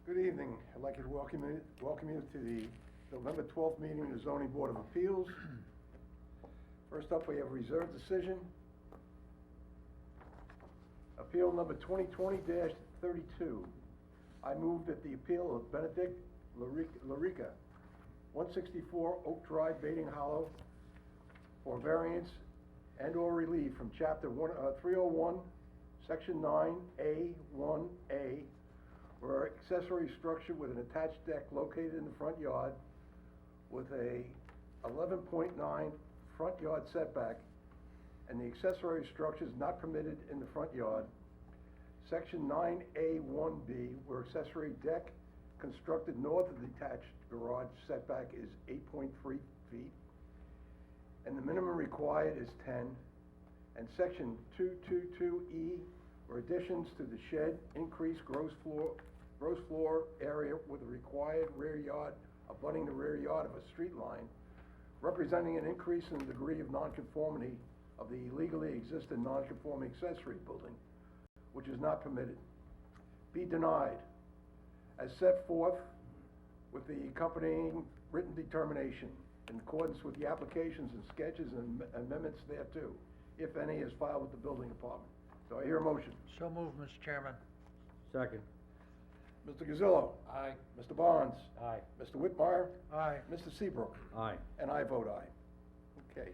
Good evening. I'd like to welcome you to the November 12th meeting of the Zoning Board of Appeals. First up, we have reserved decision. Appeal number 2020-32. I move that the appeal of Benedict Larica, 164 Oak Drive, Baiting Hollow, for variance and/or relief from Chapter 301, Section 9A1A, or accessory structure with an attached deck located in the front yard with a 11.9 front yard setback, and the accessory structure is not permitted in the front yard. Section 9A1B, where accessory deck constructed north of the detached garage setback is 8.3 feet, and the minimum required is 10. And Section 222E, where additions to the shed increase gross floor area with a required rear yard abutting the rear yard of a street line, representing an increase in the degree of nonconformity of the legally existing nonconforming accessory building, which is not permitted, be denied, as set forth with the accompanying written determination in accordance with the applications and sketches and amendments thereto, if any, is filed with the building department. Do I hear a motion? So moved, Mr. Chairman. Second. Mr. Gazillo? Aye. Mr. Barnes? Aye. Mr. Whitmire? Aye. Mr. Seabrook? Aye. And I vote aye. Okay.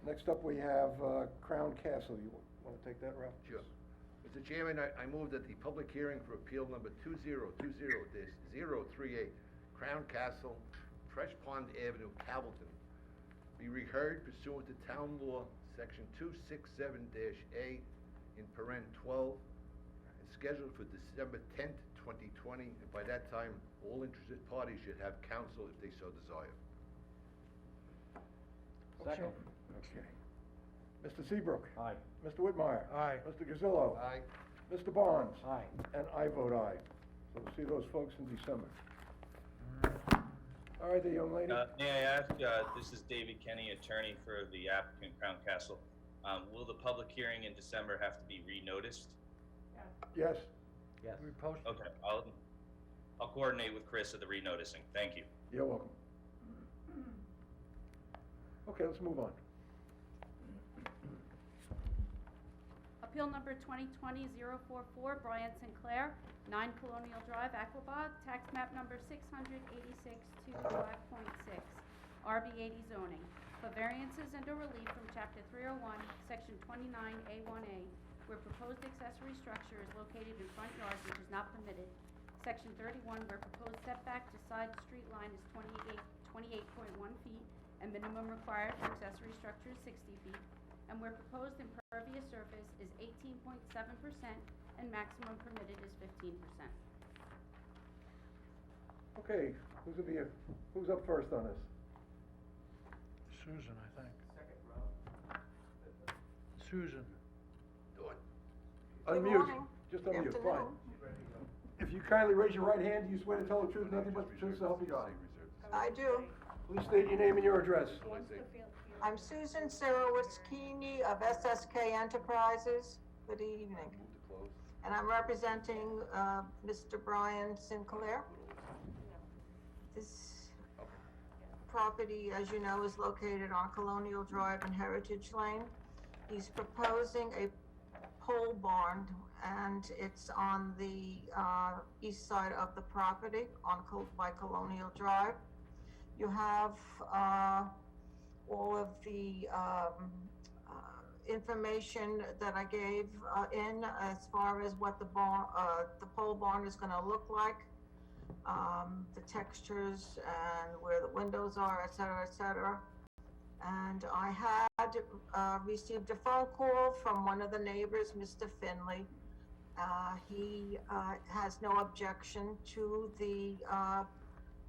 Next up, we have Crown Castle. You want to take that, Ralph? Sure. Mr. Chairman, I move that the public hearing for appeal number 2020-038, Crown Castle, Fresh Pond Avenue, Calverton, be reheard pursuant to Town Law, Section 267-A, in paren 12, and scheduled for December 10th, 2020, and by that time, all interested parties should have counsel if they so desire. Second. Okay. Mr. Seabrook? Aye. Mr. Whitmire? Aye. Mr. Gazillo? Aye. Mr. Barnes? Aye. And I vote aye. So we'll see those folks in December. All right, the young lady? May I ask, this is David Kenny, attorney for the applicant Crown Castle. Will the public hearing in December have to be re-noticed? Yes? Yes. We post, Okay, I'll coordinate with Chris at the re-noticing. Thank you. You're welcome. Okay, let's move on. Appeal number 2020-044, Brian Sinclair, 9 Colonial Drive, Aquabog, tax map number 686-2.6, RB80 zoning, for variances and/or relief from Chapter 301, Section 29A1A, where proposed accessory structure is located in front yard which is not permitted, Section 31, where proposed setback to side street line is 28.1 feet, and minimum required for accessory structure is 60 feet, and where proposed impervious surface is 18.7% and maximum permitted is 15%. Okay, who's up first on this? Susan, I think. Susan. Dawn. Unmute, just unmute, fine. If you kindly raise your right hand, do you swear to tell the truth, nothing but the truth, so help you God? I do. Please state your name and your address. I'm Susan Sarowitz-Keeney of SSK Enterprises. Good evening. Move to close. And I'm representing Mr. Brian Sinclair. This property, as you know, is located on Colonial Drive and Heritage Lane. He's proposing a pole barn, and it's on the east side of the property by Colonial Drive. You have all of the information that I gave in as far as what the pole barn is going to look like, the textures and where the windows are, et cetera. And I had received a phone call from one of the neighbors, Mr. Finley. He has no objection to the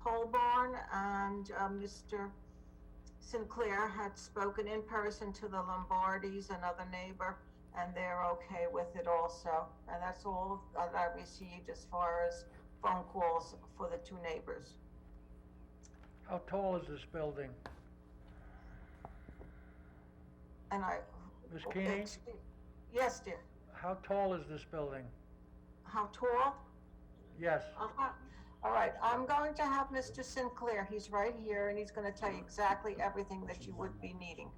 pole barn, and Mr. Sinclair had spoken in person to the Lombardis, another neighbor, and they're okay with it also. And that's all that I received as far as phone calls for the two neighbors. How tall is this building? And Ms. Keeney? Yes, dear. How tall is this building? How tall? Yes. Uh-huh. All right, I'm going to have Mr. Sinclair, he's right here, and he's gonna tell you exactly everything that you would be needing.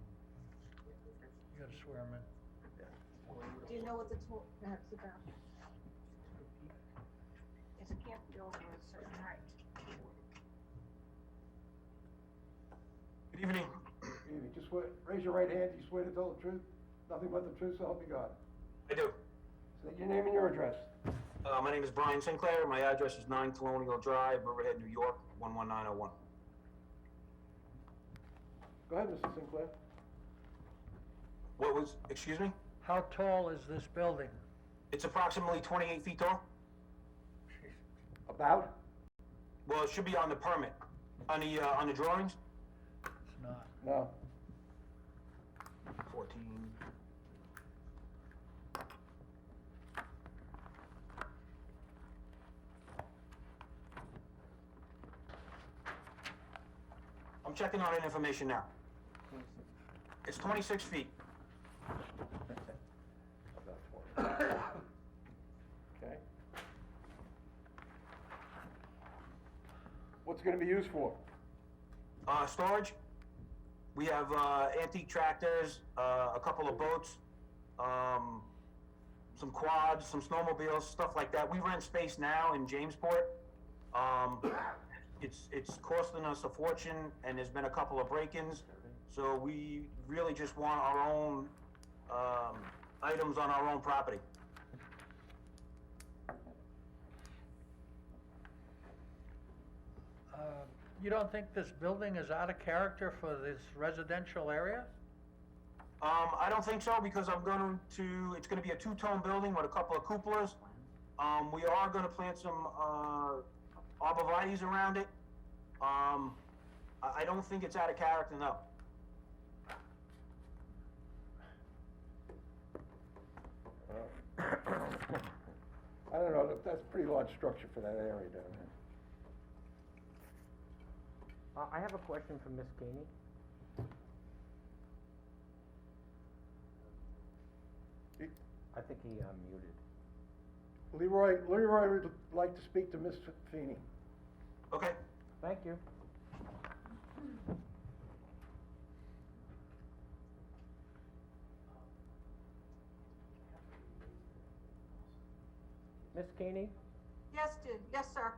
You gotta swear him in. Do you know what the that's about? It can't be over a certain height. Good evening. Evening. Just raise your right hand. Do you swear to tell the truth, nothing but the truth, so help you God? I do. State your name and your address. My name is Brian Sinclair. My address is 9 Colonial Drive, Riverhead, New York, 11901. Go ahead, Mr. Sinclair. What was, excuse me? How tall is this building? It's approximately 28 feet tall. About? Well, it should be on the permit. On the drawings? It's not. No. 14. I'm checking on that information now. It's 26 feet. About 20. Okay. What's it gonna be used for? Storage. We have antique tractors, a couple of boats, some quads, some snowmobiles, stuff like that. We rent space now in Jamesport. It's costing us a fortune, and there's been a couple of break-ins. So we really just want our own items on our own property. You don't think this building is out of character for this residential area? I don't think so, because it's gonna be a two-tone building with a couple of cupolas. We are gonna plant some, arborvitaes around it. I don't think it's out of character, no. I don't know, that's a pretty large structure for that area down there. I have a question for Ms. Keeney. I think he muted. Leroy would like to speak to Ms. Feeney. Okay. Thank you. Ms. Keeney, Yes, sir.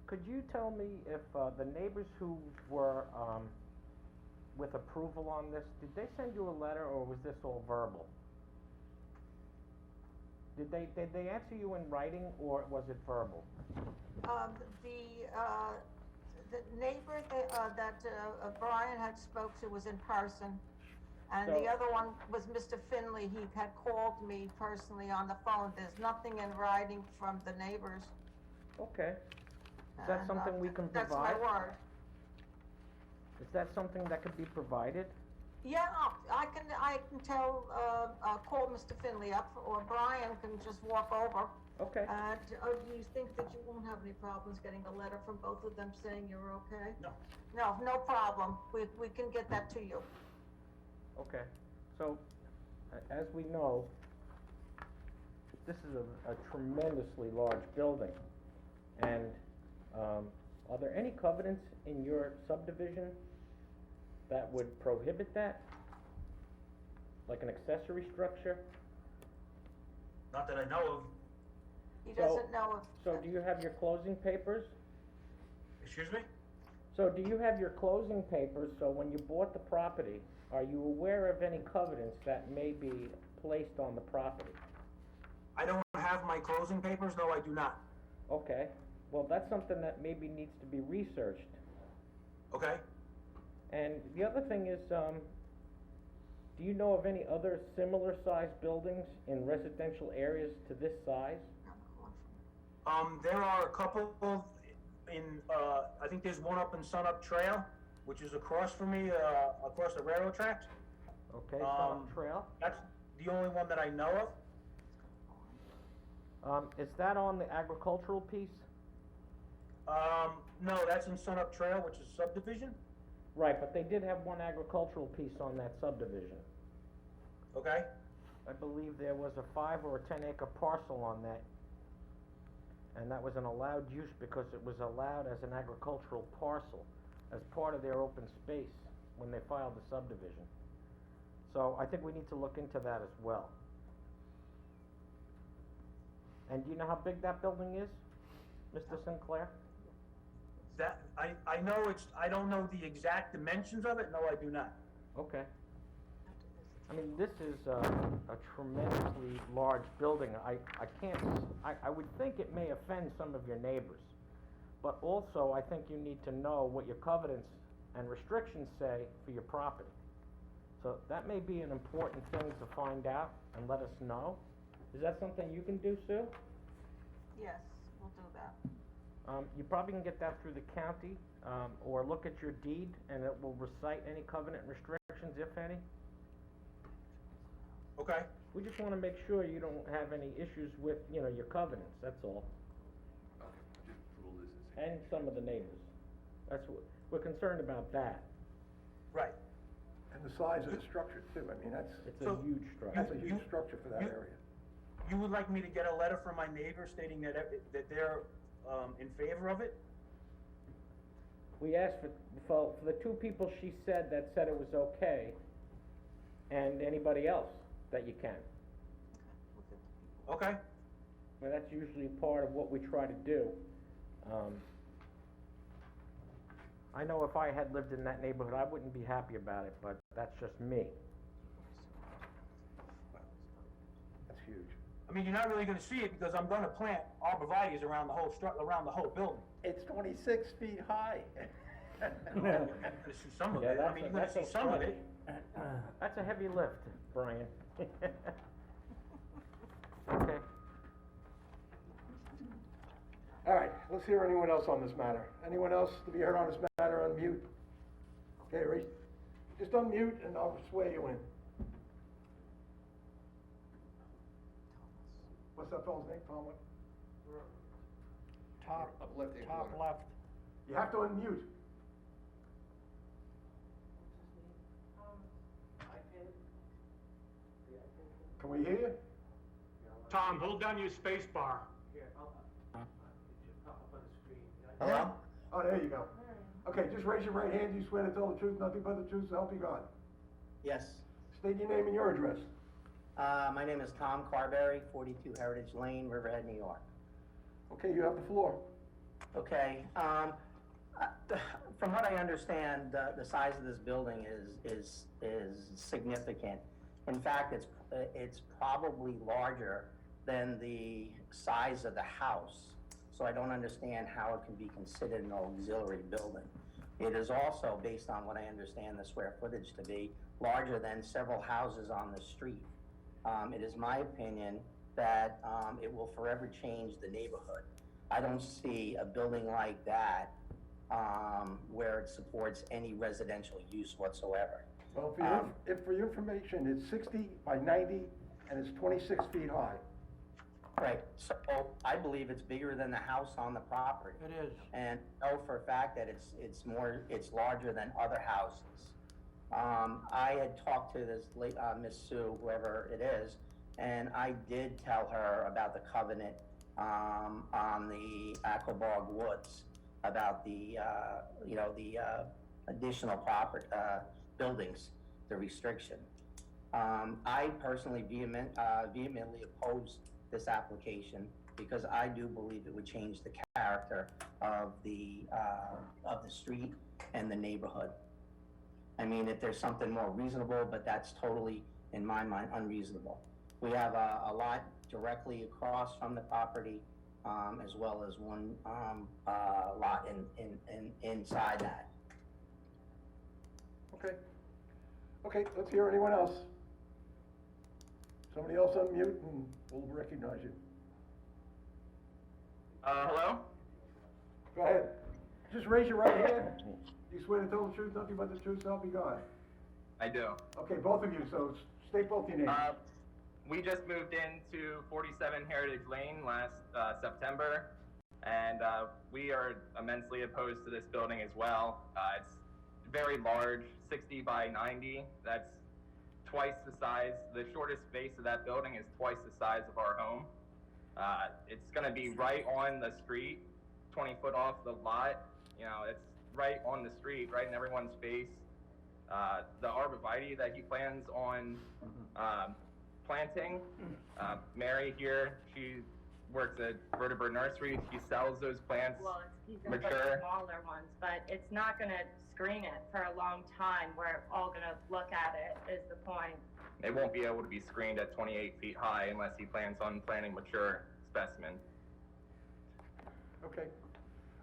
could you tell me if the neighbors who were with approval on this, did they send you a letter or was this all verbal? Did they answer you in writing or was it verbal? The neighbor that Brian had spoke to was in person. And the So- other one was Mr. Finley. He had called me personally on the phone. There's nothing in writing from the neighbors. Okay. Is that And, something we can That's provide? my word. Is that something that could be provided? Yeah, I can tell, call Mr. Finley up, or Brian can just walk over. Okay. And, do you think that you won't have any problems getting a letter from both of them saying you're okay? No. No problem. We can get that to you. Okay, so, as we know, this is a tremendously large building. And, are there any covenants in your subdivision that would prohibit that? Like an accessory structure? Not that I know of. He So- doesn't know if. So do you have your closing papers? Excuse me? So do you have your closing papers, so when you bought the property, are you aware of any covenants that may be placed on the property? I don't have my closing papers, no, I do not. Okay, well, that's something that maybe needs to be researched. Okay? And the other thing is, do you know of any other similar sized buildings in residential areas to this size? There are a couple in, I think there's one up in Sunup Trail, which is across from me, across the railroad tracks. Okay, Summit Trail. That's the only one that I know of. Is that on the agricultural piece? No, that's in Sunup Trail, which is subdivision. Right, but they did have one agricultural piece on that subdivision. Okay? I believe there was a 5 or a 10 acre parcel on that. And that was an allowed use because it was allowed as an agricultural parcel, as part of their open space when they filed the subdivision. So I think we need to look into that as well. And do you know how big that building is, Mr. Sinclair? That, I know I don't know the exact dimensions of it, no, I do not. Okay. I mean, this is a tremendously large building. I would think it may offend some of your neighbors. But also, I think you need to know what your covenants and restrictions say for your property. So that may be an important thing to find out and let us know. Is that something you can do, Sue? Yes, we'll do that. You probably can get that through the county, or look at your deed, and it will recite any covenant restrictions, if any. Okay, We just wanna make sure you don't have any issues with, you know, your covenants, that's all. Okay, just rule this as. And some of the neighbors. That's what, we're concerned about that. right. And the size of the structure too, I mean, It's So, a huge structure. that's a huge structure for that you- area. You would like me to get a letter from my neighbor stating that, that they're, in favor of it? We asked for the two people she said that said it was okay, and anybody else that you can. Okay, Well, that's usually part of what we try to do. I know if I had lived in that neighborhood, I wouldn't be happy about it, but that's just me. That's huge. I mean, you're not really gonna see it because I'm gonna plant arborvitae's around the whole around the whole building. It's 26 feet high. You're gonna see some of Yeah, it, I mean, you're gonna see some of it. That's a heavy lift, Brian. Okay. All right, let's hear anyone else on this matter. Anyone else to be heard on this matter, unmute? Okay, Reese, just unmute and I'll swear you in. What's that fellow's name, Tom? What? Top, Up left-hand top corner. left. You have to unmute. Can we hear you? Tom, hold down your space bar. Hello? Oh, there you go. Okay, just raise your right hand. You swear to tell the truth, nothing but the truth, so help you God. Yes. State your name and your address. My name is Tom Carberry, 42 Heritage Lane, Riverhead, New York. Okay, you have the floor. Okay, from what I understand, the size of this building is significant. In fact, it's probably larger than the size of the house. So I don't understand how it can be considered an auxiliary building. It is also, based on what I understand the square footage to be, larger than several houses on the street. It is my opinion that it will forever change the neighborhood. I don't see a building like that where it supports any residential use whatsoever. Well, for your information, it's 60 by 90 and it's 26 feet high. Right, so I believe it's bigger than the house on the property. It is. And know for a fact that it's larger than other houses. I had talked to this Miss Sue, whoever it is, and I did tell her about the covenant, on the Aquabog Woods, about the, additional buildings, the restriction. I personally vehemently oppose this application because I do believe it would change the character of the street and the neighborhood. I mean, if there's something more reasonable, but that's totally, in my mind, unreasonable. We have a lot directly across from the property, as well as one lot inside that. Okay. Okay, let's hear anyone else. Somebody else unmute and we'll recognize you. Hello? Go ahead. Just raise your right hand. You swear to tell the truth, nothing but the truth, so help you God. I do. Okay, both of you, so state both your names. We just moved into 47 Heritage Lane last September, and we are immensely opposed to this building as well. It's very large, 60 by 90. That's twice the size. The shortest space of that building is twice the size of our home. It's gonna be right on the street, 20 foot off the lot. You know, it's right on the street, right in everyone's face. The arborvitae that he plans on planting, Mary here, she works at Vertibird Nursery. She sells those plants Well, he's gonna put mature. smaller ones, but it's not gonna screen it for a long time. We're all gonna look at it, is the point. It won't be able to be screened at 28 feet high unless he plans on planting mature specimen. Okay.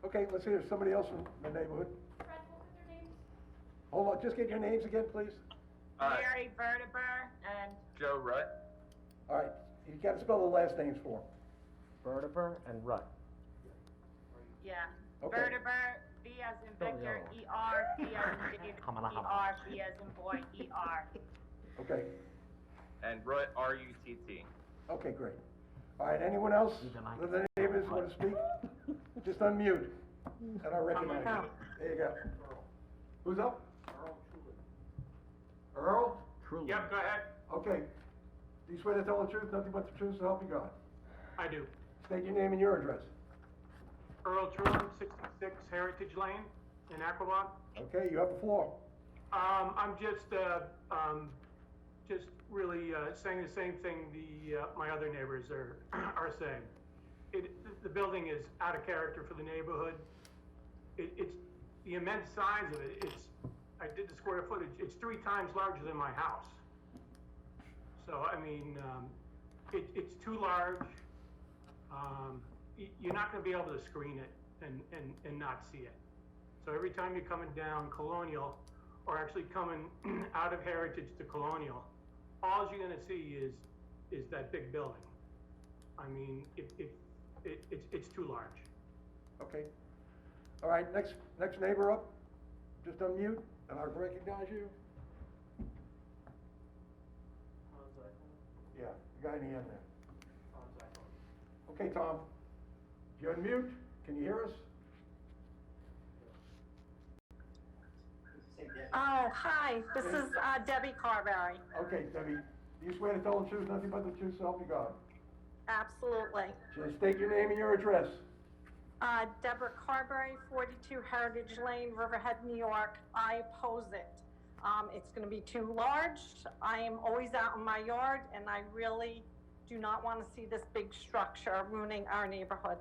Okay, let's see, there's somebody else in the neighborhood. Fred, what was their names? Hold on, just get your names again, please. Mary Vertibird and Joe Rutt. All right, you gotta spell the last names for him. Vertibird and Rutt. yeah, Okay. Vertibird, V as in Spell the Victor, other one. E-R, B as in David, E-R, B as in boy, E-R. Okay, And Rutt, R-U-T-T. okay, great. All right, anyone else, other neighbors wanna speak? Just unmute, and I'll recognize you. There you go. Who's up? Earl? Truly. Yep, go ahead. Okay. Do you swear to tell the truth, nothing but the truth, so help you God? I do. State your name and your address. Earl Trulin, 66 Heritage Lane in Aquabot. Okay, you have the floor. I'm just really saying the same thing my other neighbors are saying. The building is out of character for the neighborhood. It's the immense size of it. I did the square footage. It's 3 times larger than my house. So I mean, it's too large. You're not going to be able to screen it and not see it. So every time you're coming down Colonial, or actually coming out of Heritage to Colonial, all you're going to see is that big building. I mean, it's too large. Okay. All right, next neighbor up. Just unmute, and I'll recognize you. Yeah, the guy in the end there. Okay, Tom. You unmute? Can you hear us? Oh, hi, this is Debbie Carberry. Okay, Debbie, do you swear to tell the truth, nothing but the truth, so help you God? Absolutely. Just state your name and your address. Deborah Carberry, 42 Heritage Lane, Riverhead, New York. I oppose it. It's going to be too large. I am always out in my yard, and I really do not want to see this big structure ruining our neighborhood.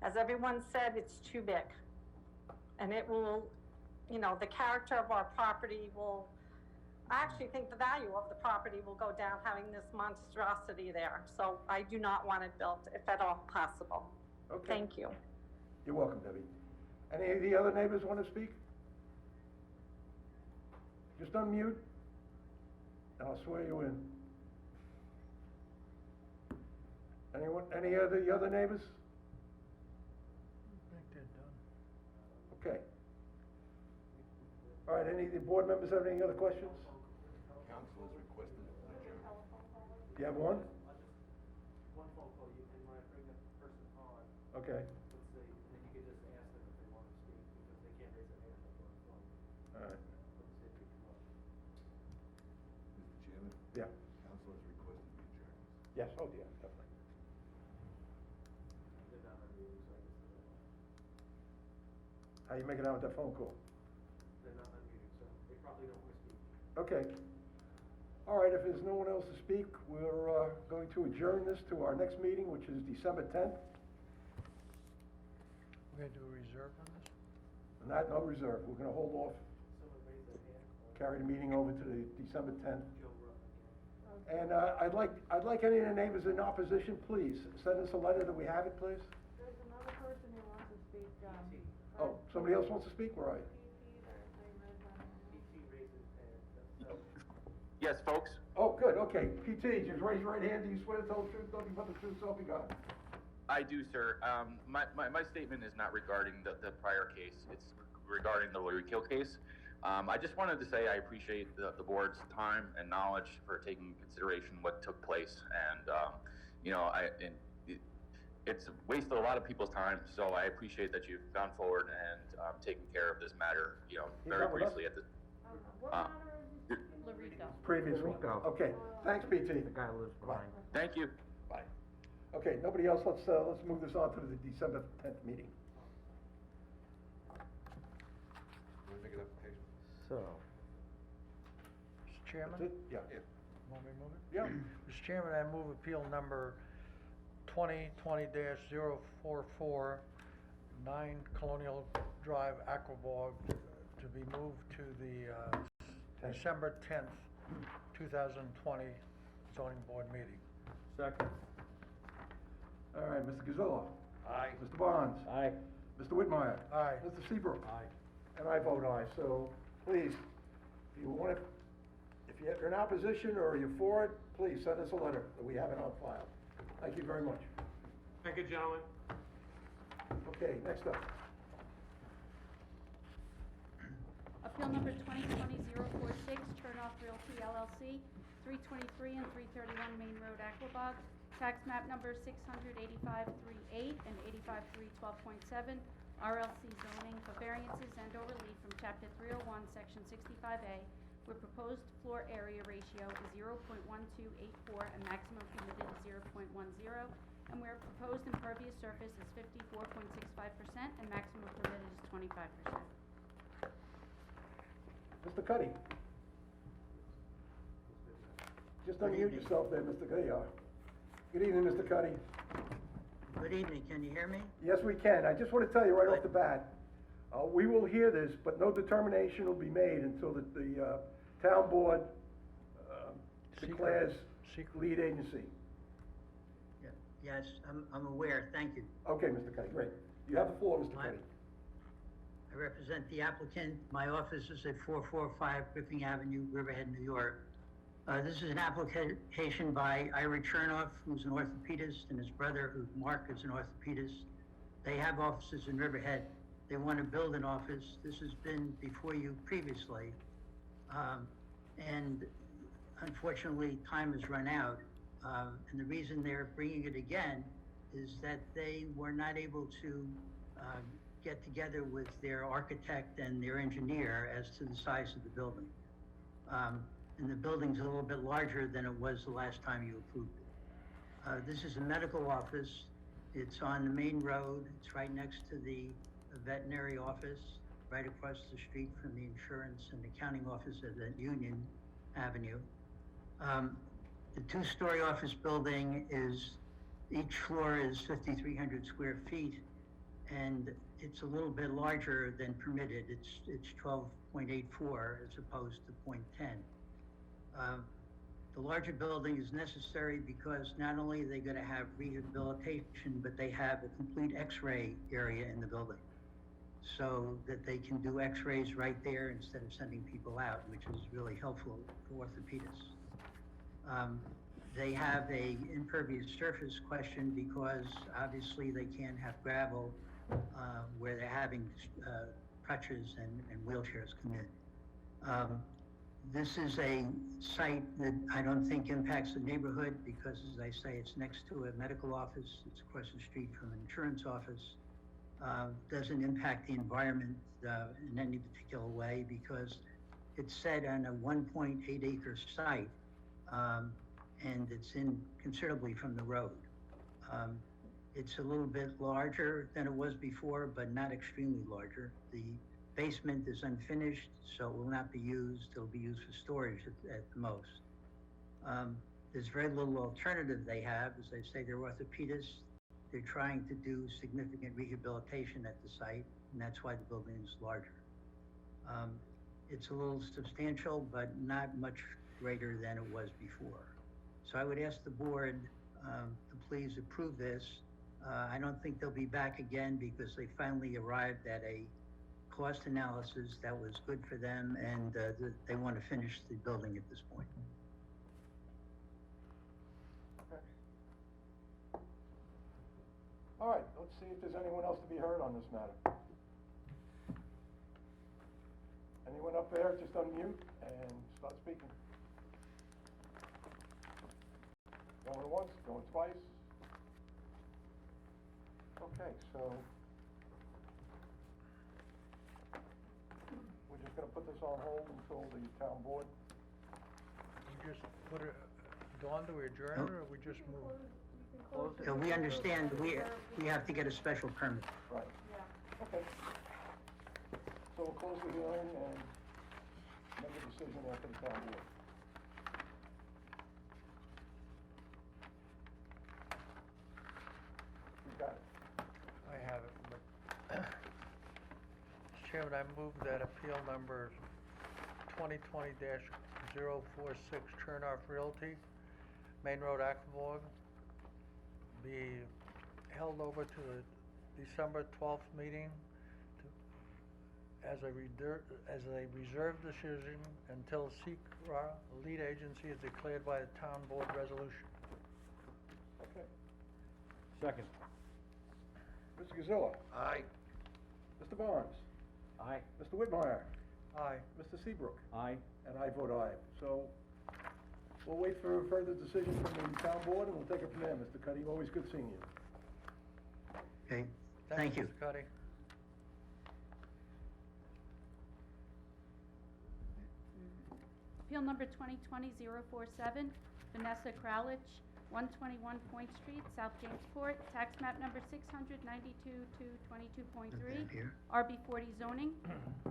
As everyone said, it's too big. And it will, you know, the character of our property will, I actually think the value of the property will go down having this monstrosity there. So I do not want it built, if at all possible. Okay. Thank you. You're welcome, Debbie. Any of the other neighbors want to speak? Just unmute, and I'll swear you in. Anyone, any of the other neighbors? I think they're done. Okay. All right, any of the board members have any other questions? Council is requesting adjournment. Do you have one? One phone call, you can bring the person on, Okay, let's say, and then you can just ask them if they want to speak, because they can't raise their hand up on the phone. all right, Let's say they come up. Mr. Chairman, yeah, council is requesting adjournment. yes, oh, yeah, definitely. They're not on meeting, so I guess How you making out with that phone call? they're not on meeting, so they probably don't want to speak. Okay. All right, if there's no one else to speak, we're going to adjourn this to our next meeting, which is December 10th. We're gonna do a reserve on this? Not, no reserve, we're gonna hold off, Someone raise their hand, carry the meeting over to the December 10th. Joe Ruff again. And I'd like any of the neighbors in opposition, please, send us a letter that we have it, please. There's another person who wants to speak, Oh, somebody else wants to speak, where are you? PT raised his hand, that's, Yes, folks. Oh, good, okay, PT, just raise your right hand, do you swear to tell the truth, nothing but the truth, so help you God? I do, sir. My statement is not regarding the prior case. It's regarding the Larry Kill case. I just wanted to say I appreciate the board's time and knowledge for taking into consideration what took place. And, you know, it's wasted a lot of people's time. So I appreciate that you've gone forward and taken care of this matter, you know, He's very not with us? briefly at the. Larico. Previous one. Rico. Okay, thanks, PT. The guy lives behind. Thank you. Bye. Okay, nobody else, let's move this on to the December 10th meeting. Want to make an application? So, Mr. Chairman? That's it? Yeah. Yeah. Want me to move it? Yeah. Mr. Chairman, I move appeal number 2020-044, 9 Colonial Drive, Aquabog, to be moved to the December 10th, 2020 zoning board meeting. second. All right, Mr. Gazillo. Aye. Mr. Barnes. Aye. Mr. Whitmire. Aye. Mr. Seabrook. Aye. And I vote aye, so please, if you want to, if you're in opposition or you're for it, please send us a letter that we have it on file. Thank you very much. Thank you, gentlemen. Okay, next up. Appeal number 2020-046, Turnoff Realty LLC, 323 and 331 Main Road, Aquabog. Tax map number 685-38 and 85-312.7, RLC zoning for variances and/or relief from Chapter 301, Section 65A, where proposed floor area ratio is 0.1284 and maximum permitted is 0.10, and where proposed impervious surface is 54.65% and maximum permitted is 25%. Mr. Cuddy. Just unmute yourself there, Mr. Cuddy. Good evening, Mr. Cuddy. Good evening, can you hear me? Yes, we can. I just want to tell you right off the bat, we will hear this, but no determination will be made until the town board declares lead agency. Yes, I'm aware, thank you. Okay, Mr. Cuddy, great. You have the floor, Mr. Cuddy. I represent the applicant. My office is at 445 Griffin Avenue, Riverhead, New York. This is an application by Ira Chernoff, who's an orthopedist, and his brother, who Mark, is an orthopedist. They have offices in Riverhead. They want to build an office. This has been before you previously. And unfortunately, time has run out. And the reason they're bringing it again is that they were not able to get together with their architect and their engineer as to the size of the building. And the building's a little bit larger than it was the last time you approved it. This is a medical office. It's on the main road. It's right next to the veterinary office, right across the street from the insurance and accounting office at Union Avenue. The two-story office building is, each floor is 5,300 square feet, and it's a little bit larger than permitted. It's 12.84 as opposed to 0.10. The larger building is necessary because not only are they going to have rehabilitation, but they have a complete X-ray area in the building, so that they can do X-rays right there instead of sending people out, which is really helpful for orthopedists. They have a impervious surface question because obviously they can't have gravel where they're having crutches and wheelchairs come in. This is a site that I don't think impacts the neighborhood because, as I say, it's next to a medical office. It's across the street from an insurance office. Doesn't impact the environment in any particular way because it's set on a 1.8 acre site, and it's in considerably from the road. It's a little bit larger than it was before, but not extremely larger. The basement is unfinished, so it will not be used. It'll be used for storage at the most. There's very little alternative they have. As I say, they're orthopedists. They're trying to do significant rehabilitation at the site, and that's why the building is larger. It's a little substantial, but not much greater than it was before. So I would ask the board to please approve this. I don't think they'll be back again because they finally arrived at a cost analysis that was good for them, and they want to finish the building at this point. Okay. All right, let's see if there's anyone else to be heard on this matter. Anyone up there, just unmute and start speaking. Going once, going twice. Okay, so we're just gonna put this on hold until the town board. We just put it, Dawn, do we adjourn or we just move? close it. So we understand, we have to get a special permit. Right. Yeah. Okay. So we'll close the hearing and make a decision after the town board. You got it. I have it, but, Mr. Chairman, I move that appeal number 2020-046 Chernoff Realty, Main Road, Aquabogue, be held over to the December 12th meeting as a reserved decision until SECR lead agency is declared by the town board resolution. Okay. Second. Mr. Gazillo? Aye. Mr. Barnes? Aye. Mr. Whitmire? Aye. Mr. Seabrook? Aye. And I vote aye. So we'll wait for a further decision from the town board and we'll take it from there. Mr. Cuddy, always good seeing you. Okay, thank you. Mr. Cuddy. Appeal number 2020-047, Vanessa Kraulich, 121 Point Street, South Jamesport, tax map number 692-22.3, Here. RB40 zoning,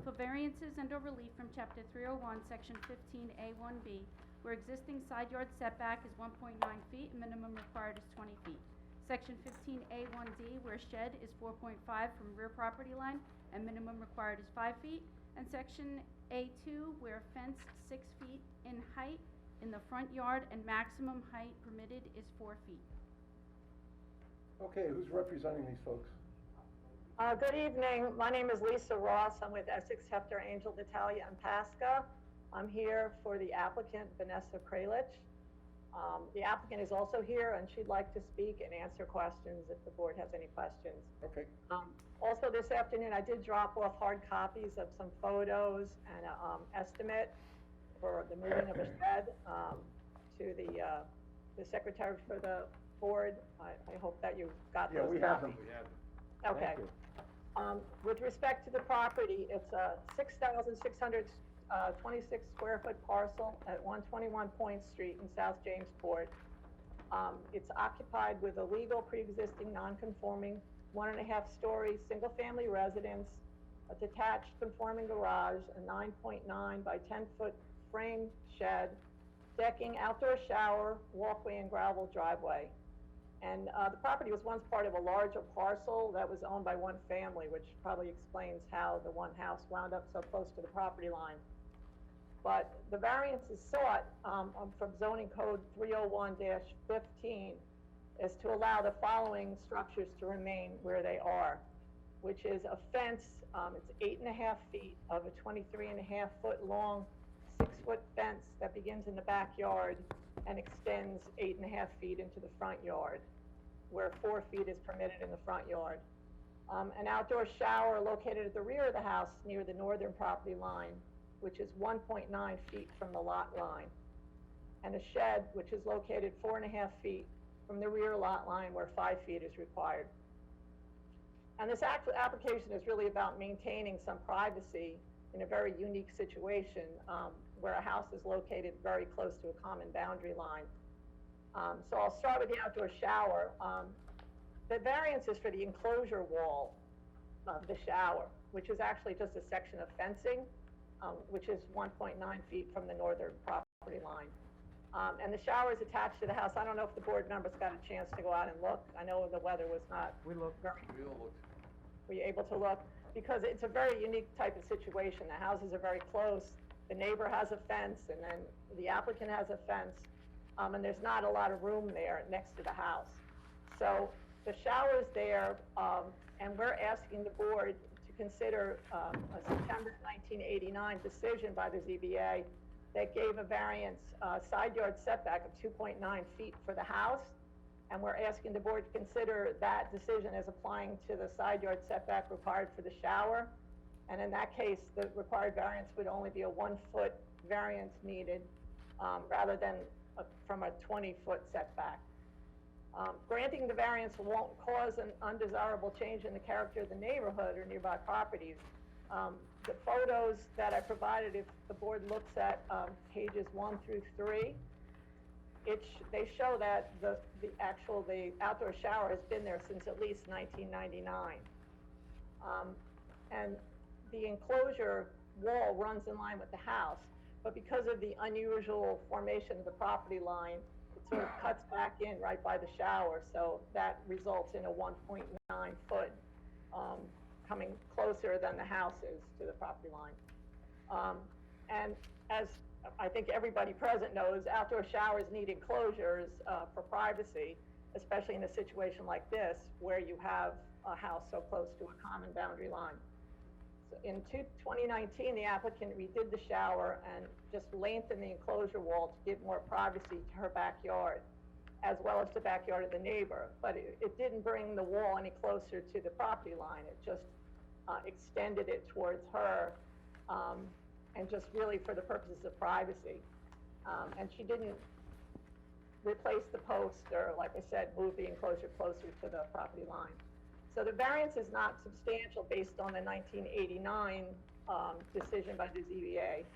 for variances and/or relief from Chapter 301, Section 15A1B, where existing side yard setback is 1.9 feet and minimum required is 20 feet. Section 15A1D, where shed is 4.5 from rear property line and minimum required is 5 feet. And Section A2, where fence 6 feet in height in the front yard and maximum height permitted is 4 feet. Okay, who's representing these folks? Good evening. My name is Lisa Ross. I'm with Essex, Hefter, Angel, Natalia, and Pasca. I'm here for the applicant, Vanessa Kralich. The applicant is also here, and she'd like to speak and answer questions if the board has any questions. Okay. Also this afternoon, I did drop off hard copies of some photos and an estimate for the moving of a shed to the secretary for the board. I hope that you got those copies. Yeah, we have them. Okay. With respect to the property, it's a 6,626 square foot parcel at 121 Point Street in South Jamesport. It's occupied with a legal pre-existing non-conforming 1.5-story single-family residence, a detached conforming garage, a 9.9 by 10-foot frame shed, decking, outdoor shower, walkway, and gravel driveway. And the property was once part of a larger parcel that was owned by one family, which probably explains how the one house wound up so close to the property line. But the variance is sought from zoning code 301-15 is to allow the following structures to remain where they are, which is a fence, it's 8.5 feet of a 23.5 foot long, 6-foot fence that begins in the backyard and extends 8.5 feet into the front yard, where 4 feet is permitted in the front yard. An outdoor shower located at the rear of the house near the northern property line, which is 1.9 feet from the lot line. And a shed, which is located 4.5 feet from the rear lot line where 5 feet is required. And this application is really about maintaining some privacy in a very unique situation where a house is located very close to a common boundary line. So I'll start with the outdoor shower. The variance is for the enclosure wall of the shower, which is actually just a section of fencing, which is 1.9 feet from the northern property line. And the shower is attached to the house. I don't know if the board members got a chance to go out and look. I know the weather was not. We looked. We all looked. Were you able to look? Because it's a very unique type of situation. The houses are very close. The neighbor has a fence, and then the applicant has a fence, and there's not a lot of room there next to the house. So the shower's there, and we're asking the board to consider a September 1989 decision by the ZBA that gave a variance side yard setback of 2.9 feet for the house. And we're asking the board to consider that decision as applying to the side yard setback required for the shower. And in that case, the required variance would only be a 1-foot variance needed rather than from a 20-foot setback. Granting the variance won't cause an undesirable change in the character of the neighborhood or nearby properties. The photos that I provided, if the board looks at pages 1 through 3, they show that the outdoor shower has been there since at least 1999. And the enclosure wall runs in line with the house, but because of the unusual formation of the property line, it sort of cuts back in right by the shower, so that results in a 1.9 foot, coming closer than the house is to the property line. And as I think everybody present knows, outdoor showers need enclosures for privacy, especially in a situation like this, where you have a house so close to a common boundary line. So in 2019, the applicant redid the shower and just lengthened the enclosure wall to give more privacy to her backyard, as well as the backyard of the neighbor. But it didn't bring the wall any closer to the property line. It just extended it towards her, and just really for the purposes of privacy. And she didn't replace the post or, like I said, move the enclosure closer to the property line. So the variance is not substantial based on the 1989 decision by the ZBA.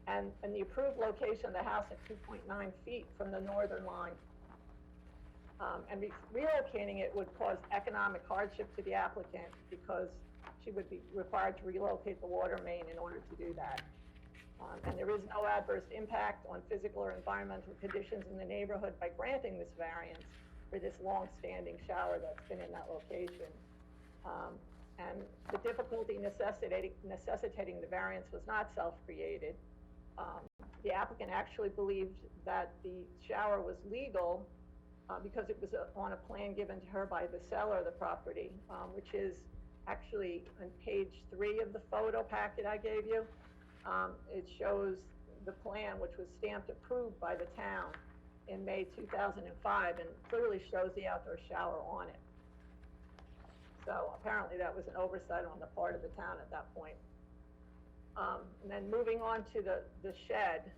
And the approved location of the house at 2.9 feet from the northern line. And relocating it would cause economic hardship to the applicant because she would be required to relocate the water main in order to do that. And there is no adverse impact on physical or environmental conditions in the neighborhood by granting this variance for this long-standing shower that's been in that location. And the difficulty necessitating the variance was not self-created. The applicant actually believed that the shower was legal because it was on a plan given to her by the seller of the property, which is actually on page 3 of the photo packet I gave you. It shows the plan, which was stamped approved by the town in May 2005, and clearly shows the outdoor shower on it. So apparently that was an oversight on the part of the town at that point. And then moving on to the shed,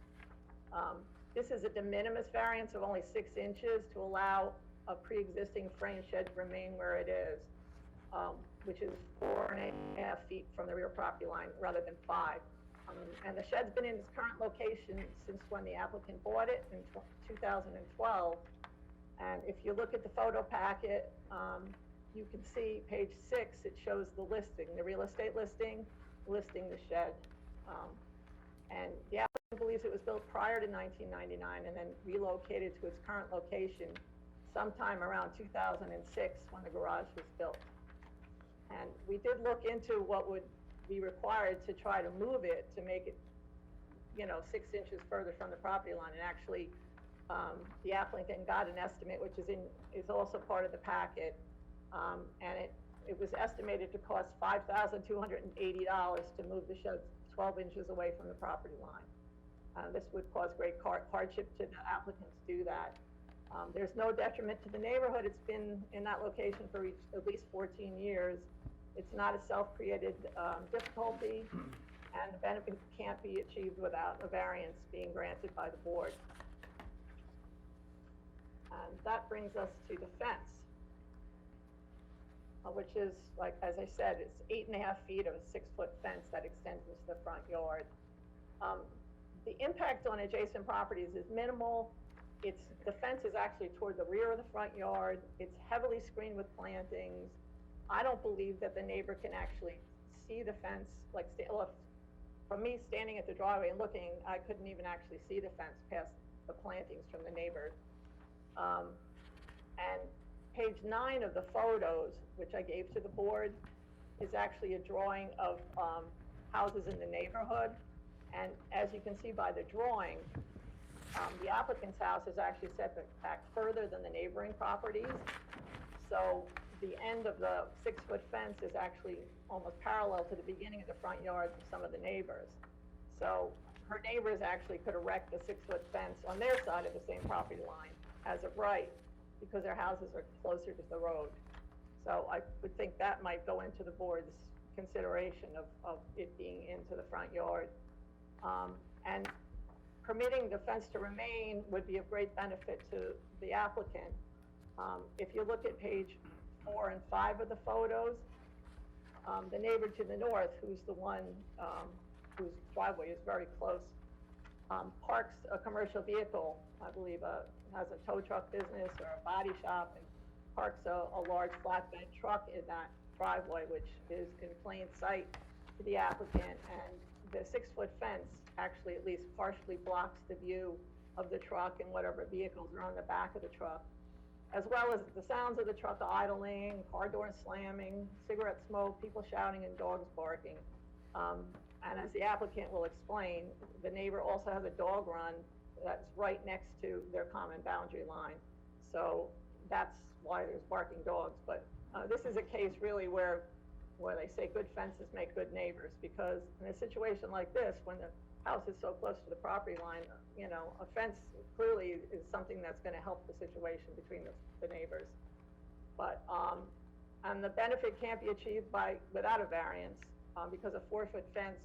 this is a de minimis variance of only 6 inches to allow a pre-existing frame shed to remain where it is, which is 4.5 feet from the rear property line rather than 5. And the shed's been in its current location since when the applicant bought it in 2012. And if you look at the photo packet, you can see page 6, it shows the listing, the real estate listing the shed. And the applicant believes it was built prior to 1999 and then relocated to its current location sometime around 2006 when the garage was built. And we did look into what would be required to try to move it to make it, 6 inches further from the property line. And actually, the applicant got an estimate, which is also part of the packet, and it was estimated to cost $5,280 to move the shed 12 inches away from the property line. This would cause great hardship to the applicant to do that. There's no detriment to the neighborhood. It's been in that location for at least 14 years. It's not a self-created difficulty, and the benefit can't be achieved without a variance being granted by the board. And that brings us to the fence, which is, like, as I said, it's 8.5 feet of a 6-foot fence that extends into the front yard. The impact on adjacent properties is minimal. The fence is actually toward the rear of the front yard. It's heavily screened with plantings. I don't believe that the neighbor can actually see the fence, from me standing at the driveway and looking, I couldn't even actually see the fence past the plantings from the neighbors. And page 9 of the photos, which I gave to the board, is actually a drawing of houses in the neighborhood. And as you can see by the drawing, the applicant's house is actually set back further than the neighboring properties. So the end of the 6-foot fence is actually almost parallel to the beginning of the front yard of some of the neighbors. So her neighbors actually could erect a 6-foot fence on their side of the same property line as of right, because their houses are closer to the road. So I would think that might go into the board's consideration of it being into the front yard. And permitting the fence to remain would be of great benefit to the applicant. If you look at page 4 and 5 of the photos, the neighbor to the north, who's the one whose driveway is very close, parks a commercial vehicle, I believe has a tow truck business or a body shop and parks a large flatbed truck in that driveway, which is in plain sight to the applicant, and the 6-foot fence actually at least partially blocks the view of the truck and whatever vehicles are on the back of the truck, as well as the sounds of the truck idling, car doors slamming, cigarette smoke, people shouting, and dogs barking. And as the applicant will explain, the neighbor also has a dog run that's right next to their common boundary line. So that's why there's barking dogs. But this is a case really where they say good fences make good neighbors, because in a situation like this, when the house is so close to the property line, you know, a fence clearly is something that's gonna help the situation between the neighbors. But, and the benefit can't be achieved without a variance, because a 4-foot fence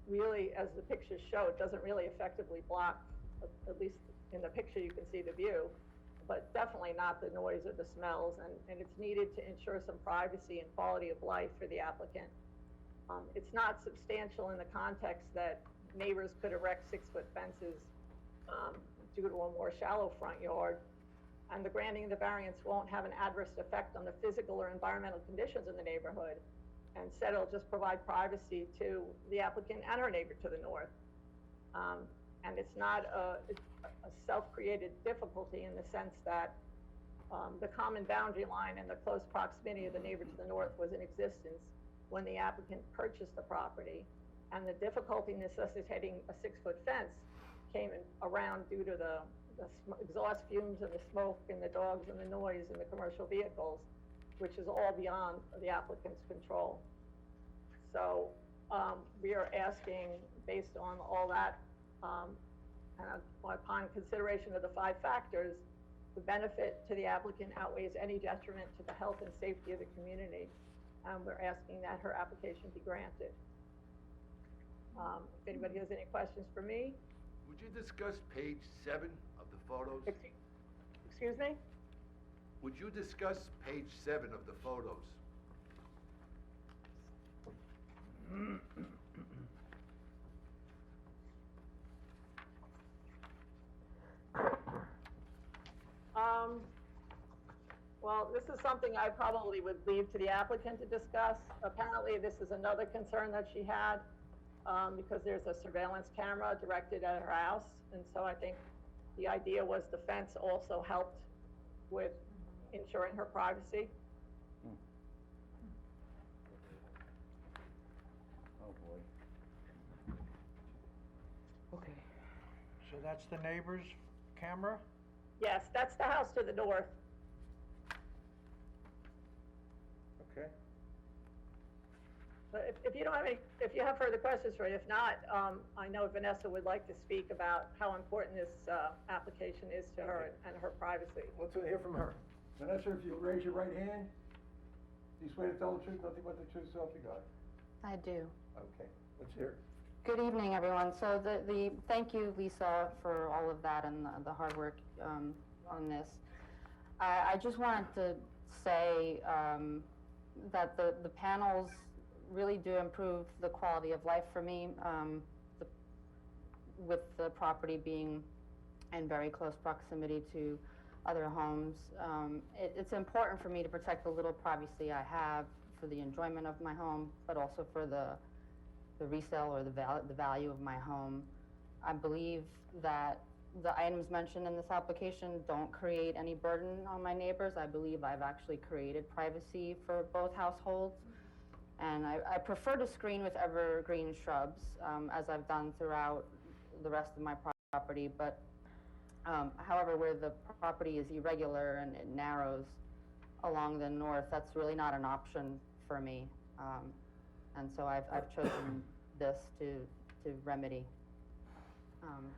really, as the pictures show, it doesn't really effectively block, at least in the picture you can see the view, but definitely not the noise or the smells, and it's needed to ensure some privacy and quality of life for the applicant. It's not substantial in the context that neighbors could erect 6-foot fences due to a more shallow front yard, and the granting of the variance won't have an adverse effect on the physical or environmental conditions in the neighborhood. Instead, it'll just provide privacy to the applicant and her neighbor to the north. And it's not a self-created difficulty in the sense that the common boundary line and the close proximity of the neighbor to the north was in existence when the applicant purchased the property. And the difficulty necessitating a 6-foot fence came around due to the exhaust fumes and the smoke and the dogs and the noise and the commercial vehicles, which is all beyond the applicant's control. So we are asking, based on all that, and upon consideration of the 5 factors, the benefit to the applicant outweighs any detriment to the health and safety of the community. We're asking that her application be granted. If anybody has any questions for me? Would you discuss page 7 of the photos? Excuse me? Would you discuss page 7 of the photos? Well, this is something I probably would leave to the applicant to discuss. Apparently, this is another concern that she had, because there's a surveillance camera directed at her house. And so I think the idea was the fence also helped with ensuring her privacy. Oh, boy. Okay. So that's the neighbor's camera? Yes, that's the house to the north. Okay. But if you don't have any, if you have further questions for it, if not, I know Vanessa would like to speak about how important this application is to her and her privacy. Let's hear from her. Vanessa, if you raise your right hand, do you swear to tell the truth, nothing but the truth, so help you God? I do. Okay, let's hear it. Good evening, everyone. So thank you, Lisa, for all of that and the hard work on this. I just wanted to say that the panels really do improve the quality of life for me, with the property being in very close proximity to other homes. It's important for me to protect the little privacy I have for the enjoyment of my home, but also for the resale or the value of my home. I believe that the items mentioned in this application don't create any burden on my neighbors. I believe I've actually created privacy for both households. And I prefer to screen with evergreen shrubs, as I've done throughout the rest of my property. But however, where the property is irregular and it narrows along the north, that's really not an option for me. And so I've chosen this to remedy.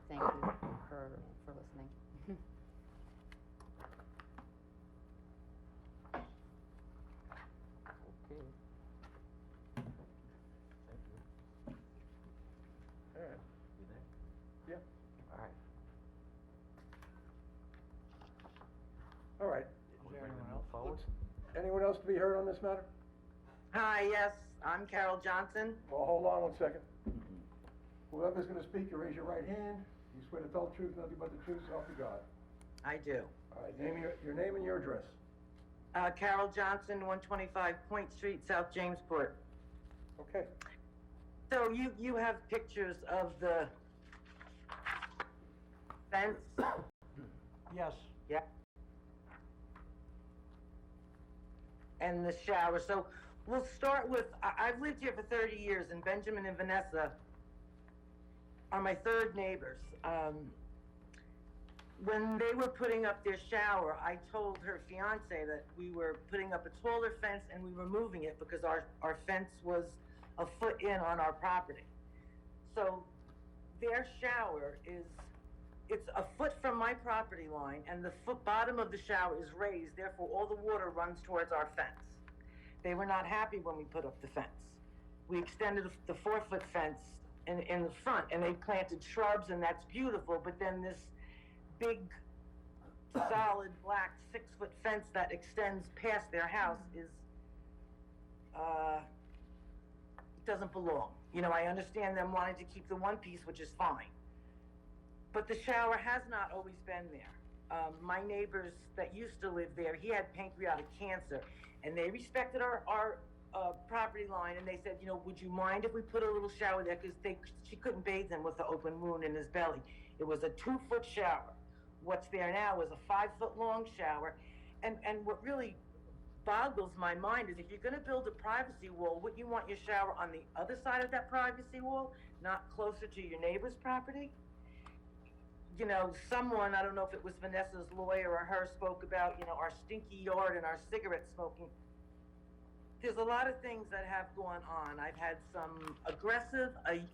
Thank you for listening. Okay. Thank you. All right. You there? Yeah. All right. All right. Is there anyone else? Forward? Anyone else to be heard on this matter? Hi, yes, I'm Carol Johnson. Well, hold on 1 second. Whoever's gonna speak, you raise your right hand. You swear to tell the truth, nothing but the truth, so help you God. I do. All right, your name and your address. Carol Johnson, 125 Point Street, South Jamesport. Okay. So you have pictures of the fence? Yes. Yeah. And the shower. So we'll start with, I've lived here for 30 years, and Benjamin and Vanessa are my third neighbors. When they were putting up their shower, I told her fiance that we were putting up a taller fence and we were moving it because our fence was a foot in on our property. So their shower it's a foot from my property line, and the bottom of the shower is raised, therefore all the water runs towards our fence. They were not happy when we put up the fence. We extended the 4-foot fence in the front, and they planted shrubs, and that's beautiful, but then this big, solid, black 6-foot fence that extends past their house doesn't belong. You know, I understand them wanting to keep the one piece, which is fine. But the shower has not always been there. My neighbors that used to live there, he had pancreatic cancer, and they respected our property line, and they said, you know, would you mind if we put a little shower there? Because she couldn't bathe him with the open wound in his belly. It was a 2-foot shower. What's there now is a 5-foot long shower. And what really boggles my mind is if you're gonna build a privacy wall, wouldn't you want your shower on the other side of that privacy wall, not closer to your neighbor's property? You know, someone, I don't know if it was Vanessa's lawyer or her, spoke about, you know, our stinky yard and our cigarette smoking. There's a lot of things that have gone on. I've had some aggressive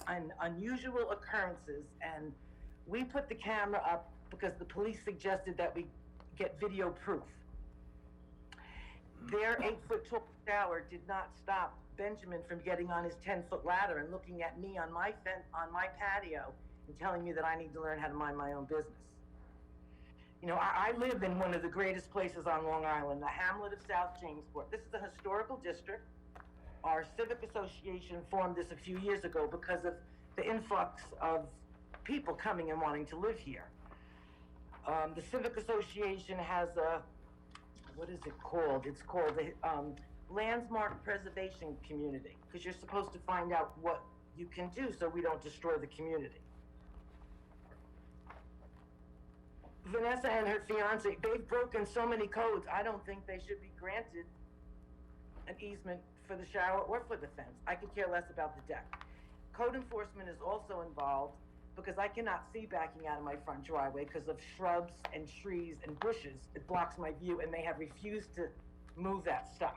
and unusual occurrences, and we put the camera up because the police suggested that we get video proof. Their 8-foot tall shower did not stop Benjamin from getting on his 10-foot ladder and looking at me on my patio and telling me that I need to learn how to mind my own business. You know, I live in one of the greatest places on Long Island, the hamlet of South Jamesport. This is a historical district. Our civic association formed this a few years ago because of the influx of people coming and wanting to live here. The civic association has a, what is it called? It's called the Landmark Preservation Community, because you're supposed to find out what you can do so we don't destroy the community. Vanessa and her fiance, they've broken so many codes, I don't think they should be granted an easement for the shower or for the fence. I could care less about the deck. Code enforcement is also involved because I cannot see backing out of my front driveway because of shrubs and trees and bushes. It blocks my view, and they have refused to move that stuff.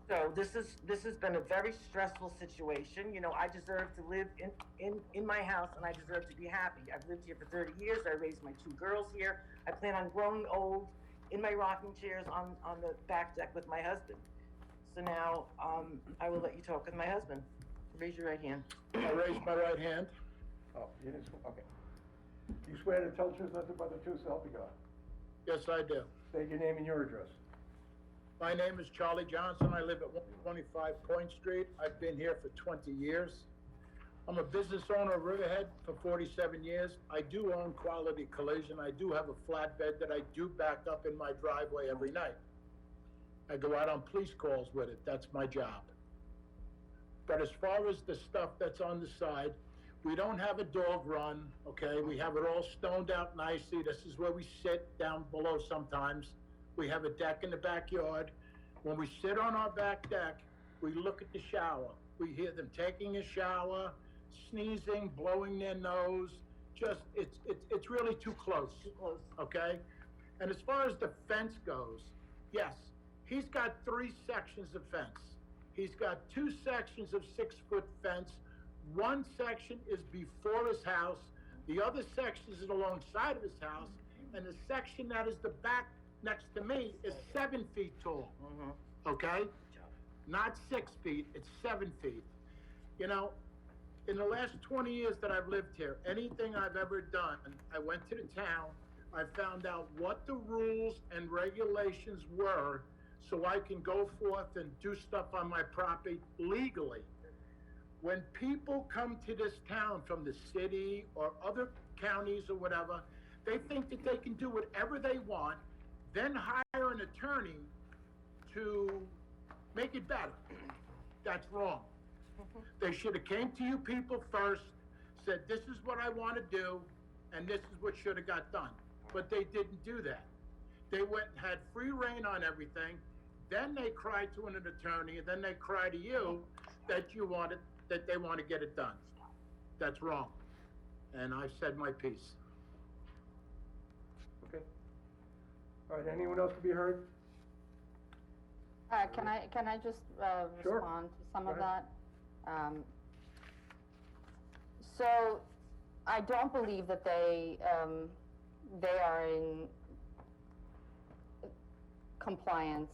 So this has been a very stressful situation. You know, I deserve to live in my house, and I deserve to be happy. I've lived here for 30 years. I raised my 2 girls here. I plan on growing old in my rocking chairs on the back deck with my husband. So now, I will let you talk with my husband. Raise your right hand. I raise my right hand. Oh, you didn't, okay. You swear to tell the truth, nothing but the truth, so help you God? Yes, I do. State your name and your address. My name is Charlie Johnson. I live at 125 Point Street. I've been here for 20 years. I'm a business owner of Riverhead for 47 years. I do own Quality Collision. I do have a flatbed that I do back up in my driveway every night. I go out on police calls with it. That's my job. But as far as the stuff that's on the side, we don't have a dog run, okay? We have it all stoned out nicely. This is where we sit down below sometimes. We have a deck in the backyard. When we sit on our back deck, we look at the shower. We hear them taking a shower, sneezing, blowing their nose. Just, it's really too close. Too close. Okay? And as far as the fence goes, yes, he's got 3 sections of fence. He's got 2 sections of 6-foot fence. One section is before his house. The other section is alongside of his house. And the section that is the back next to me is 7 feet tall. Okay? Not 6 feet, it's 7 feet. You know, in the last 20 years that I've lived here, anything I've ever done, I went to the town, I found out what the rules and regulations were so I can go forth and do stuff on my property legally. When people come to this town from the city or other counties or whatever, they think that they can do whatever they want, then hire an attorney to make it better. That's wrong. They should have came to you people first, said, this is what I want to do, and this is what should have got done. But they didn't do that. They went and had free reign on everything, then they cry to an attorney, and then they cry to you that they want to get it done. That's wrong. And I've said my piece. Okay. All right, anyone else to be heard? Can I just, Sure. respond to some Go of ahead. that? So, I don't believe that they are in compliance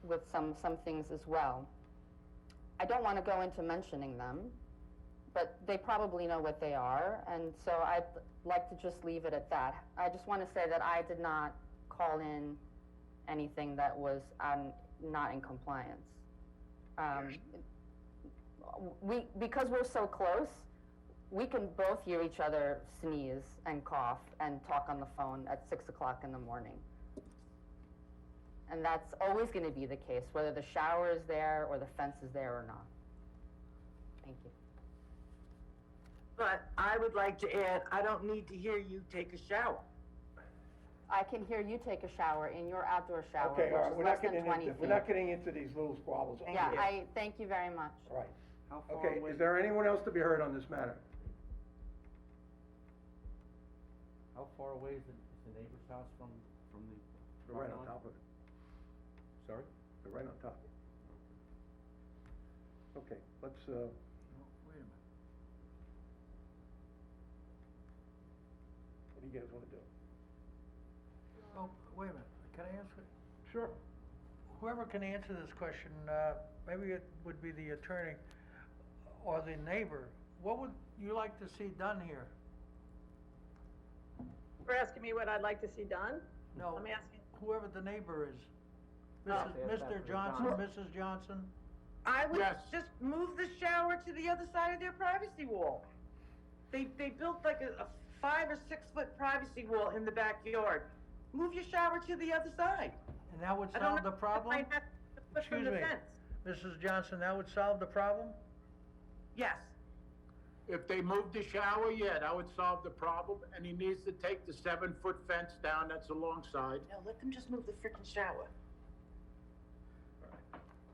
with some things as well. I don't want to go into mentioning them, but they probably know what they are, and so I'd like to just leave it at that. I just want to say that I did not call in anything that was not in compliance. Because we're so close, we can both hear each other sneeze and cough and talk on the phone at 6 o'clock in the morning. And that's always going to be the case, whether the shower is there or the fence is there or not. Thank you. But I would like to add, I don't need to hear you take a shower. I can hear you take a shower in your outdoor shower, Okay, all right, which is less than 20 feet. we're not getting into these little squabbles. Yeah, here. I thank you very much. All right. How far Okay, away? is there anyone else to be heard on this matter? How far away is the neighbor's house from the? They're right on property line? top of it. Sorry? They're right on top. Okay, let's, Wait a minute. what do you guys wanna do? Oh, wait a minute, can I ask it? Sure. Whoever can answer this question, maybe it would be the attorney or the neighbor. What would you like to see done here? You're asking me what I'd like to see done? No, I'm asking, whoever the neighbor is. Oh. Mr. Johnson, Mrs. Johnson? I would Yes. just move the shower to the other side of their privacy wall. They built like a 5 or 6 foot privacy wall in the backyard. Move your shower to the other side. And that would I don't solve the know if problem? I have to put from Excuse the me. fence. Mrs. Johnson, that would solve the problem? Yes. If they moved the shower, yeah, that would solve the problem, and he needs to take the 7-foot fence down that's alongside. No, let them just move the frickin' shower.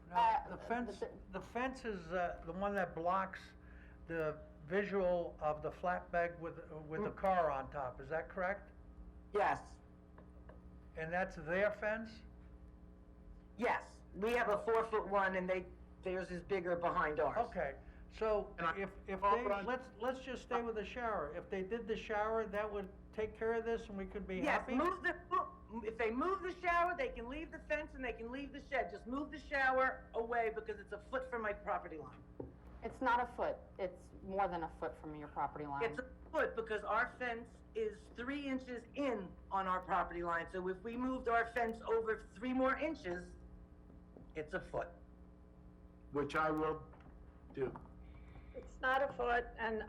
No, the fence is, the one that blocks the visual of the flatbed with the car on top, is that correct? Yes, And that's their fence? yes. We have a 4-foot one and theirs is bigger behind ours. Okay, so And I- if they, Barbara- let's just stay with the shower. If they did the shower, that would take care of this and we could be Yes, happy? if they move the shower, they can leave the fence and they can leave the shed. Just move the shower away because it's a foot from my property line. It's not a foot, it's more than a foot from your property line. It's a foot because our fence is 3 inches in on our property line. So if we moved our fence over 3 more inches, it's a foot. Which I will do. it's not a foot, and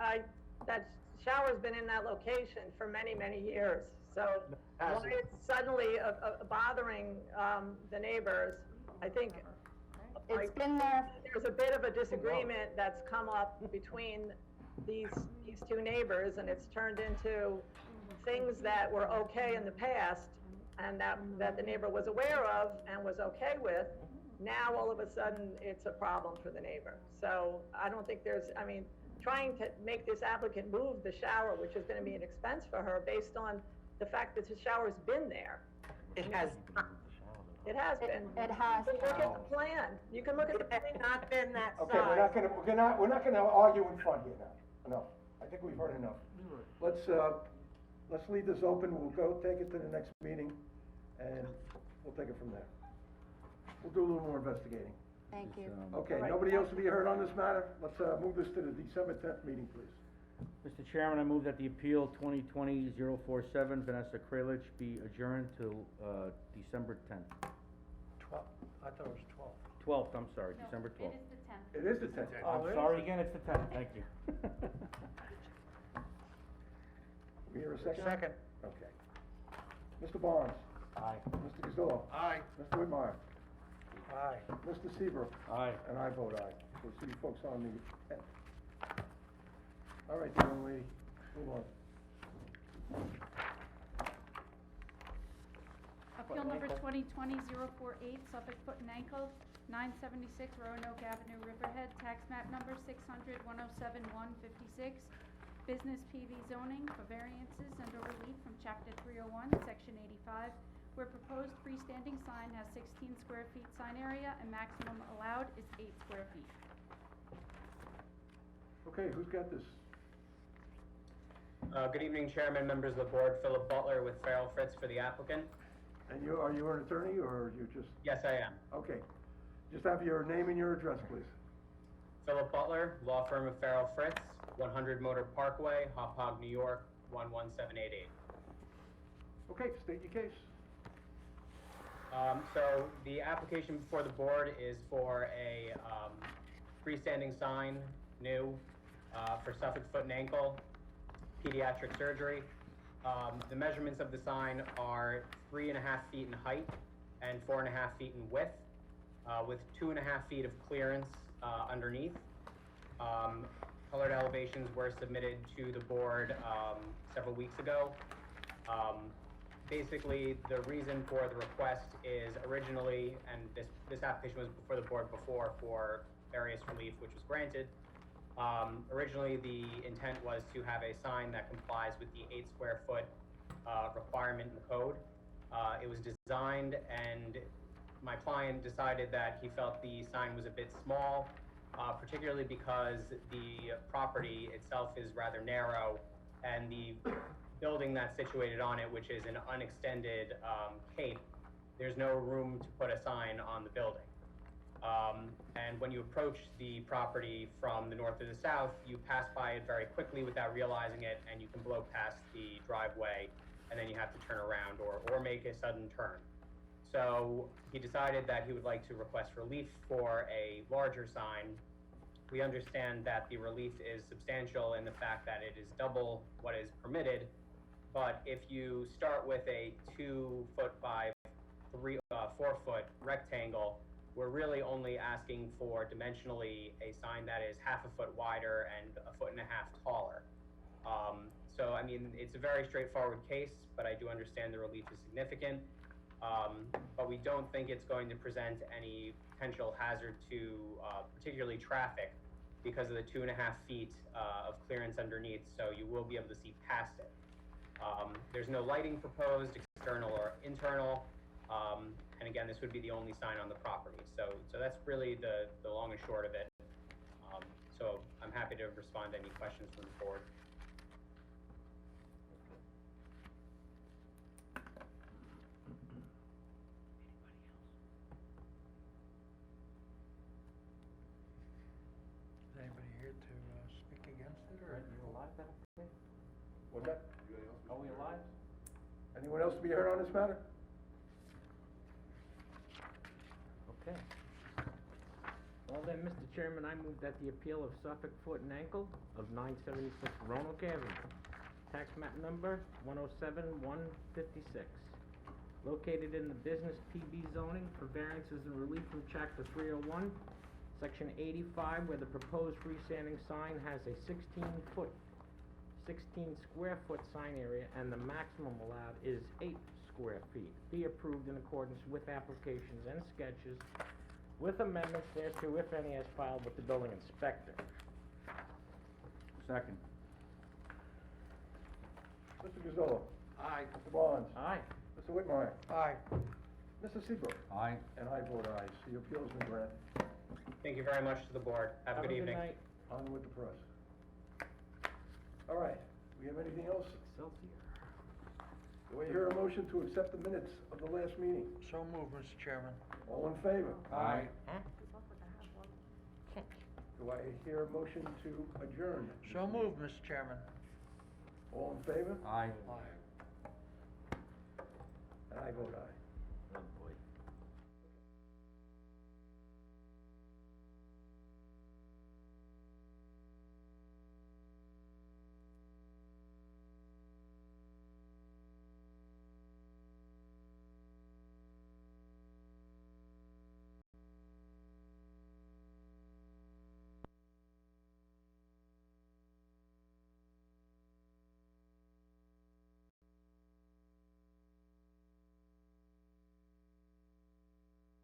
that shower's been in that location for many, many years. So why it's suddenly bothering, the neighbors, I think. It's been there, There's a bit of a disagreement that's come up between these two neighbors, and it's turned into things that were okay in the past, and that the neighbor was aware of and was okay with. Now, all of a sudden, it's a problem for the neighbor. So I don't think trying to make this applicant move the shower, which is gonna be an expense for her, based on the fact that the shower's been there. It has It has been. it has. You can look at the plan. You can look at the plan. not been that Okay, we're not gonna argue in front here now. Enough. I think we've heard enough. Let's leave this open. We'll go take it to the next meeting and we'll take it from there. We'll do a little more investigating. Thank you. Okay, nobody else to be heard on this matter? Let's, move this to the December 10th meeting, please. Mr. Chairman, I move that the appeal 2020-047 Vanessa Kralich be adjourned till, December 10th. 12, I thought it was 12. 12th, I'm sorry, No, December 12th. It is the 10th. It is the 10th. I'm sorry again, it's the 10th, thank you. We hear a second? Second. Okay. Mr. Barnes? Aye. Mr. Gazillo? Aye. Mr. Whitmire? Aye. Mr. Seabrook? Aye. And I vote aye. We'll see you folks on the 10th. All right, young lady, move on. Appeal number 2020-048, Suffolk Foot and Ankle, 976 Roanoke Avenue, Riverhead, tax map number 600-107-156, business PV zoning for variances and/or relief from chapter 301, section 85, where proposed freestanding sign has 16 square feet sign area and maximum allowed is 8 square feet. Okay, who's got this? Good evening, Chairman, members of the board. Philip Butler with Farrell Fritz for the applicant. And are you an attorney, or you just? Yes, I am. Okay. Just have your name and your address, please. Philip Butler, law firm of Farrell Fritz, 100 Motor Parkway, Hauppauge, New York, 11788. Okay, state your case. So the application before the board is for a freestanding sign, new, for Suffolk Foot and Ankle, pediatric surgery. The measurements of the sign are 3.5 feet in height and 4.5 feet in width, with 2.5 feet of clearance underneath. Colored elevations were submitted to the board several weeks ago. Basically, the reason for the request is originally, and this application was before the board before for various relief, which was granted. Originally, the intent was to have a sign that complies with the 8 square foot requirement in the code. It was designed, and my client decided that he felt the sign was a bit small, particularly because the property itself is rather narrow, and the building that's situated on it, which is an unextended cape, there's no room to put a sign on the building. And when you approach the property from the north or the south, you pass by it very quickly without realizing it, and you can blow past the driveway, and then you have to turn around or make a sudden turn. So he decided that he would like to request relief for a larger sign. We understand that the relief is substantial in the fact that it is double what is permitted, but if you start with a 2 foot by 4 foot rectangle, we're really only asking for dimensionally a sign that is 1/2 foot wider and 1.5 foot taller. So, I mean, it's a very straightforward case, but I do understand the relief is significant. But we don't think it's going to present any potential hazard to particularly traffic because of the 2.5 feet of clearance underneath, so you will be able to see past it. There's no lighting proposed, external or internal. And again, this would be the only sign on the property. So that's really the long and short of it. So I'm happy to respond to any questions from the board. Is anybody here to speak against it, or? What's that? Are we alive? Anyone else to be heard on this matter? Okay. Well then, Mr. Chairman, I move that the appeal of Suffolk Foot and Ankle of 976 Roanoke Avenue, tax map number 107-156, located in the business PB zoning for variances and relief from chapter 301, section 85, where the proposed freestanding sign has a 16 square foot sign area and the maximum allowed is 8 square feet, be approved in accordance with applications and sketches with amendments thereto, if any, as filed with the building inspector. Second. Mr. Gazzola? Aye. Mr. Barnes? Aye. Mr. Whitmire? Aye. Mr. Seabrook? Aye. And I vote aye, so your appeal's been granted. Thank you very much to the board. Have a good evening. night. On with the press. All right, we have anything else? Excelsior. Do I hear a motion to accept the minutes of the last meeting? So moved, Mr. Chairman. All in favor? Aye. Do I hear a motion to adjourn? So moved, Mr. Chairman. All in favor? Aye. Aye. And I vote aye.